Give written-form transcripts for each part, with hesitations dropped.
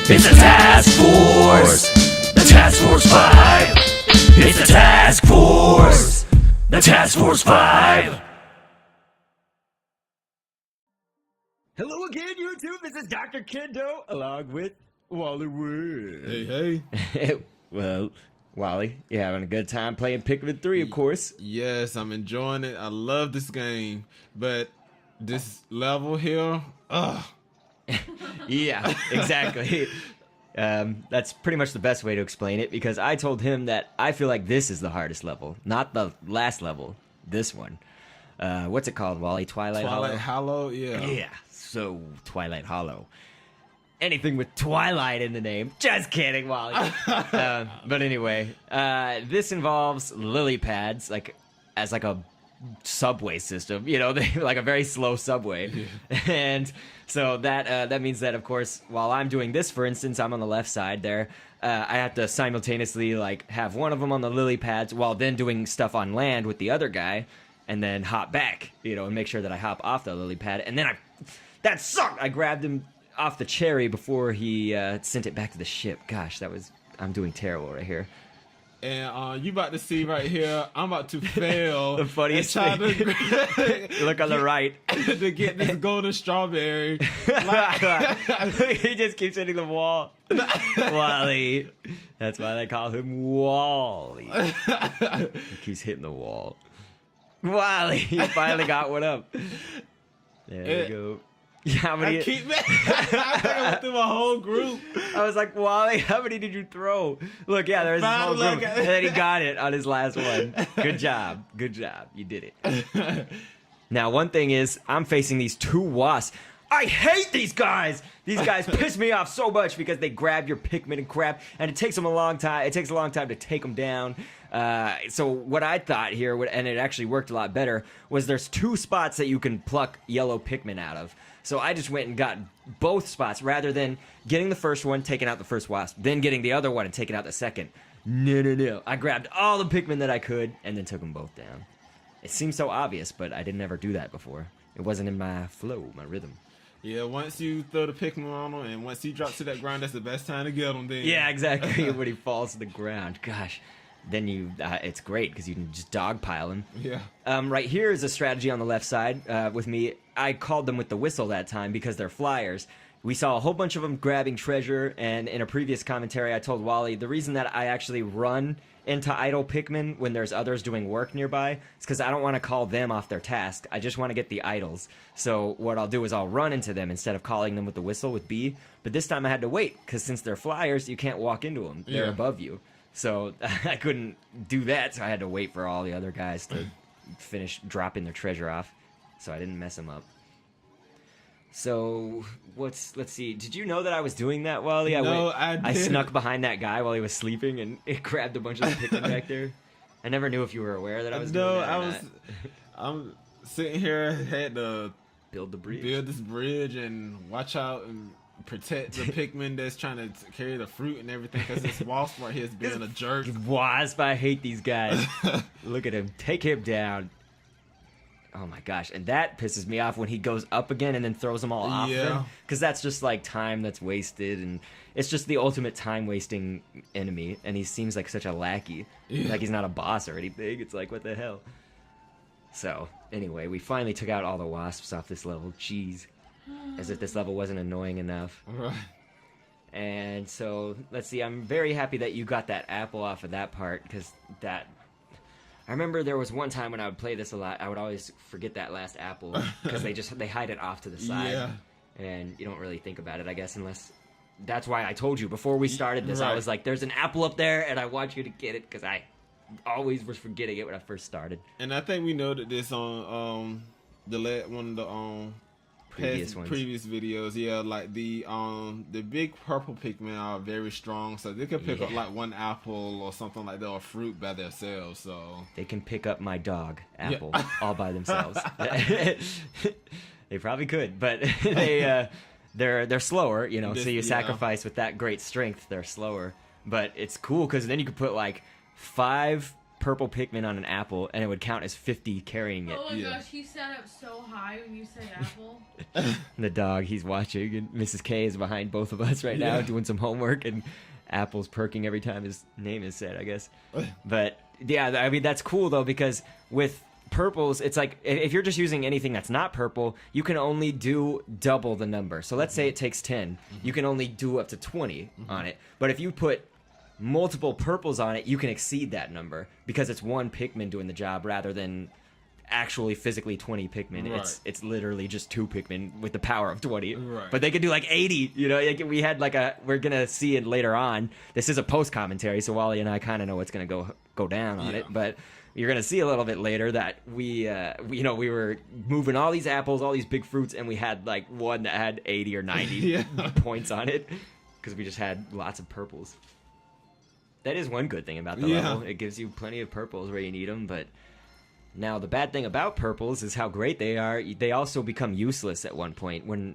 It's the Task Force! The Task Force 5! It's the Task Force! The Task Force 5! Hello again, YouTube! This is Dr.Kendo, along with Wally Win. Hey. Well, Wally, you having a good time playing Pikmin 3, of course. Yes, I'm enjoying it. I love this game, but this level here, ugh. Yeah, exactly. That's pretty much the best way to explain it, because I told him that I feel like this is the hardest level, not the last level, this one. What's it called, Wally? Twilight Hollow? Twilight Hollow, yeah. Yeah, so Twilight Hollow. Anything with Twilight in the name. Just kidding, Wally. But anyway, this involves lily pads, as a subway system. You know, like a very slow subway. Yeah. And so that means that, of course, while I'm doing this, for instance, I'm on the left side there. I have to simultaneously have one of them on the lily pads while then doing stuff on land with the other guy, and then hop back, and make sure that I hop off the lily pad. And then that sucked. I grabbed him off the cherry before he sent it back to the ship. Gosh, I'm doing terrible right here. And you about to see right here, I'm about to fail. The funniest thing. Look on the right. To get this golden strawberry. He just keeps hitting the wall. Wally. That's why they call him Wally. He keeps hitting the wall. Wally, you finally got one up. There we go. How many? I think I went through my whole group. I was like, Wally, how many did you throw? Look, yeah, there's a whole group. And then he got it on his last one. Good job. Good job. You did it. Now, one thing is, I'm facing these two wasps. I hate these guys! These guys piss me off so much because they grab your Pikmin and crap, and it takes them a long time. It takes a long time to take them down. So what I thought here, and it actually worked a lot better, was there's two spots that you can pluck yellow Pikmin out of. So I just went and got both spots rather than getting the first one, taking out the first wasp, then getting the other one and taking out the second. No. I grabbed all the Pikmin that I could and then took them both down. It seems so obvious, but I didn't ever do that before. It wasn't in my flow, my rhythm. Yeah, once you throw the Pikmin on him and once he drops to that ground, that's the best time to get him then. Yeah, exactly. When he falls to the ground. Gosh. Then it's great because you can just dogpile him. Yeah. Right here is a strategy on the left side with me. I called them with the whistle that time because they're flyers. We saw a whole bunch of them grabbing treasure, and in a previous commentary I told Wally the reason that I actually run into idle Pikmin when there's others doing work nearby is because I don't want to call them off their task. I just want to get the idols. So what I'll do is I'll run into them instead of calling them with the whistle with B. But this time I had to wait because since they're flyers, you can't walk into them. They're above you. So I couldn't do that, so I had to wait for all the other guys to finish dropping their treasure off, so I didn't mess them up. So let's see. Did you know that I was doing that, Wally? I snuck behind that guy while he was sleeping and it grabbed a bunch of the Pikmin back there. I never knew if you were aware that I was doing that. I'm sitting here, had to build this bridge and watch out and protect the Pikmin that's trying to carry the fruit and everything, because this wasp right here is being a jerk. Wasp, I hate these guys. Look at him. Take him down. Oh my gosh. And that pisses me off when he goes up again and then throws them all off them. Because that's just like time that's wasted, and it's just the ultimate time-wasting enemy, and he seems like such a lackey. Yeah. Like he's not a boss or anything. It's like, what the hell? So, anyway, we finally took out all the wasps off this level. Jeez. As if this level wasn't annoying enough. Right. And so, let's see, I'm very happy that you got that apple off of that part, because I remember there was one time when I would play this a lot, I would always forget that last apple, because they hide it off to the side. Yeah. And you don't really think about it, I guess, unless... That's why I told you, before we started this, right. I was like, there's an apple up there, and I want you to get it, because I always was forgetting it when I first started. And I think we noted this on one of the... previous videos, yeah, like the big purple Pikmin are very strong, so they can pick up like one apple or something like that, or fruit by themselves. So they can pick up my dog apple all by themselves. They probably could, but they're slower, so you sacrifice with that great strength. They're slower, but it's cool because then you could put like 5 purple Pikmin on an apple, and it would count as 50 carrying it. Oh my gosh, he sat up so high when you said apple. The dog, he's watching, and Mrs. K is behind both of us right now doing some homework, and Apple's perking every time his name is said, I guess. But yeah, I mean, that's cool though, because with purples, it's like if you're just using anything that's not purple, you can only do double the number. So let's say it takes 10, you can only do up to 20 on it. But if you put multiple purples on it, you can exceed that number because it's one Pikmin doing the job rather than actually physically 20 Pikmin. Right. It's literally just 2 Pikmin with the power of 20. Right. But they could do like 80. You know, we had like we're gonna see it later on. This is a post commentary, so Wally and I kind of know what's gonna go down on it. But you're gonna see a little bit later that we were moving all these apples, all these big fruits, and we had like one that had 80 or 90 points on it because we just had lots of purples. That is one good thing about the level. It gives you plenty of purples where you need them, but now the bad thing about purples is how great they are. They also become useless at one point when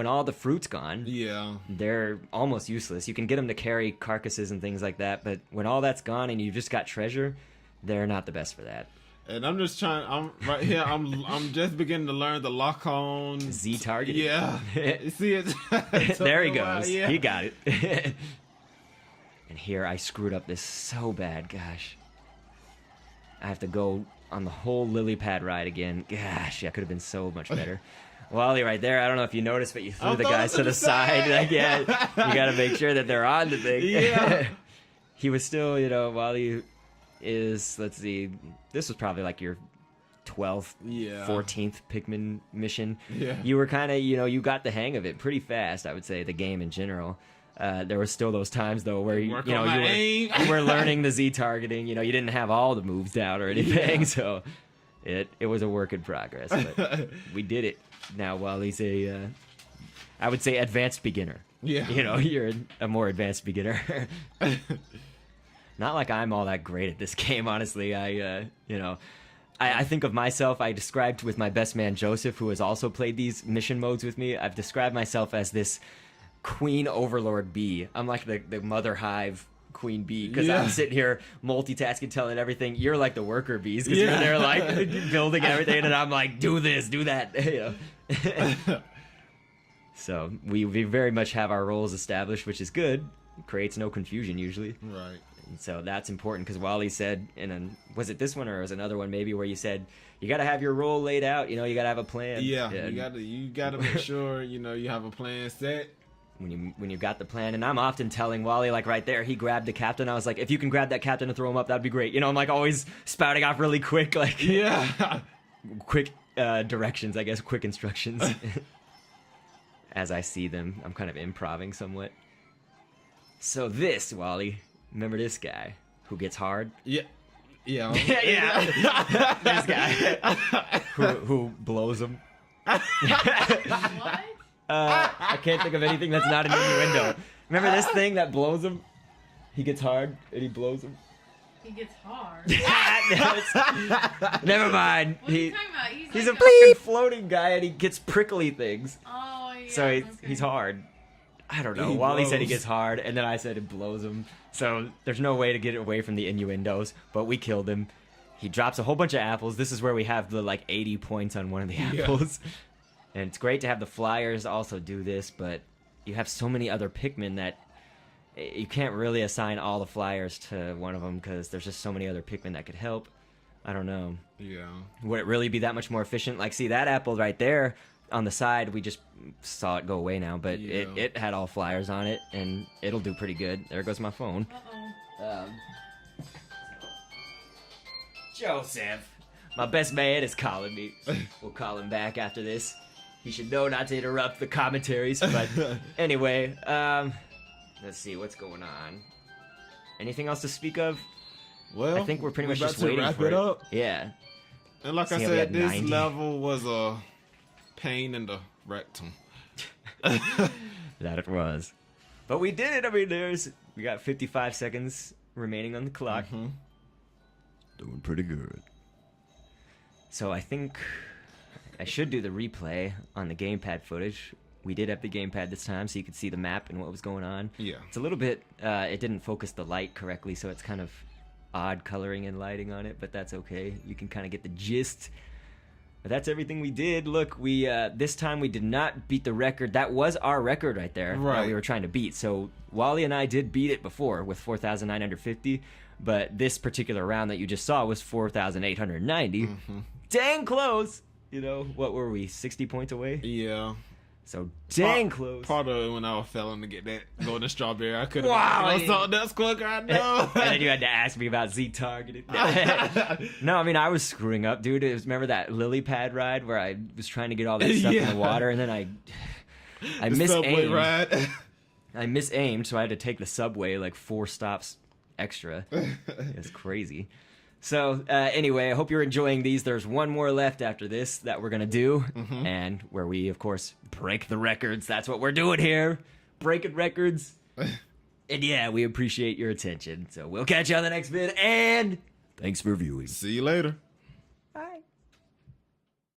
all the fruit's gone. Yeah, they're almost useless. You can get them to carry carcasses and things like that, but when all that's gone and you've just got treasure, they're not the best for that. And I'm just trying. I'm right here. I'm just beginning to learn the lock on Z targeting. Yeah, you see it. There he goes. He got it. And here I screwed up this so bad. Gosh, I have to go on the whole lily pad ride again. Gosh, that could have been so much better. Wally right there, I don't know if you noticed, but you threw the guys to the side. Like, yeah, you got to make sure that they're on the thing. Yeah. He was still, Wally is, let's see, this was probably like your 12th, 14th Pikmin mission. Yeah. You were kind of, you got the hang of it pretty fast, I would say, the game in general. There were still those times though where you were learning the Z targeting. You didn't have all the moves down or anything, so it was a work in progress. But we did it. Now Wally's I would say advanced beginner. Yeah, you're a more advanced beginner. Not like I'm all that great at this game, honestly. I think of myself. I described with my best man Joseph, who has also played these mission modes with me. I've described myself as this Queen Overlord bee. I'm like the mother hive queen bee because I'm sitting here multitasking, telling everything. You're like the worker bees because you're there like building everything, and I'm like, do this, do that. So we very much have our roles established, which is good. It creates no confusion usually. Right. And so that's important because Wally said, was it this one or was it another one maybe where you said you got to have your role laid out. You got to have a plan. Yeah. You got to make sure you have a plan set. When you got the plan, and I'm often telling Wally, like right there, he grabbed the captain. I was like, if you can grab that captain and throw him up, that'd be great. I'm like always spouting off really quick, like quick directions, I guess, quick instructions. As I see them, I'm kind of improvising somewhat. So this, Wally, remember this guy who gets hard? Yeah. Yeah. This guy who blows him. What? I can't think of anything that's not an innuendo. Remember this thing that blows him? He gets hard and he blows him. He gets hard. Never mind. What are you talking about? He's like a fucking floating guy and he gets prickly things. Oh, yeah. So he's hard. I don't know. Wally said he gets hard, and then I said it blows him. So there's no way to get away from the innuendos, but we killed him. He drops a whole bunch of apples. This is where we have the 80 points on one of the apples. And it's great to have the flyers also do this, but you have so many other Pikmin that you can't really assign all the flyers to one of them because there's just so many other Pikmin that could help. I don't know. Yeah. Would it really be that much more efficient? Like, see, that apple right there on the side, we just saw it go away now, but it had all flyers on it, and it'll do pretty good. There goes my phone. Uh-oh. Joseph, my best man is calling me. We'll call him back after this. He should know not to interrupt the commentaries, but anyway, let's see what's going on. Anything else to speak of? Well, I think we're pretty much just waiting for it. Up. Yeah. And like I said, this 90. Level was a pain in the rectum. That it was. But we did it. I mean, we got 55 seconds remaining on the clock. Mm-hmm. Doing pretty good. So I think I should do the replay on the gamepad footage. We did have the gamepad this time, so you could see the map and what was going on. Yeah. It's a little bit, it didn't focus the light correctly, so it's kind of odd coloring and lighting on it, but that's okay. You can kind of get the gist. But that's everything we did. Look, we this time we did not beat the record. That was our record right there that we were trying to beat. So Wally and I did beat it before with 4,950, but this particular round that you just saw was 4,890. Dang close. You know, what were we, 60 points away? Yeah. So dang close. Part of it when I was failing to get that golden strawberry, I could have something that's quicker. I know. And then you had to ask me about Z targeting. No, I mean I was screwing up, dude. Remember that lily pad ride where I was trying to get all that stuff in the water, and then I misaimed. Ride. I misaimed, so I had to take the subway like 4 stops extra. It's crazy. So anyway, I hope you're enjoying these. There's one more left after this that we're going to do, and where we, of course, break the records. That's what we're doing here, breaking records. And yeah, we appreciate your attention. So we'll catch you on the next vid, and thanks for viewing. See you later.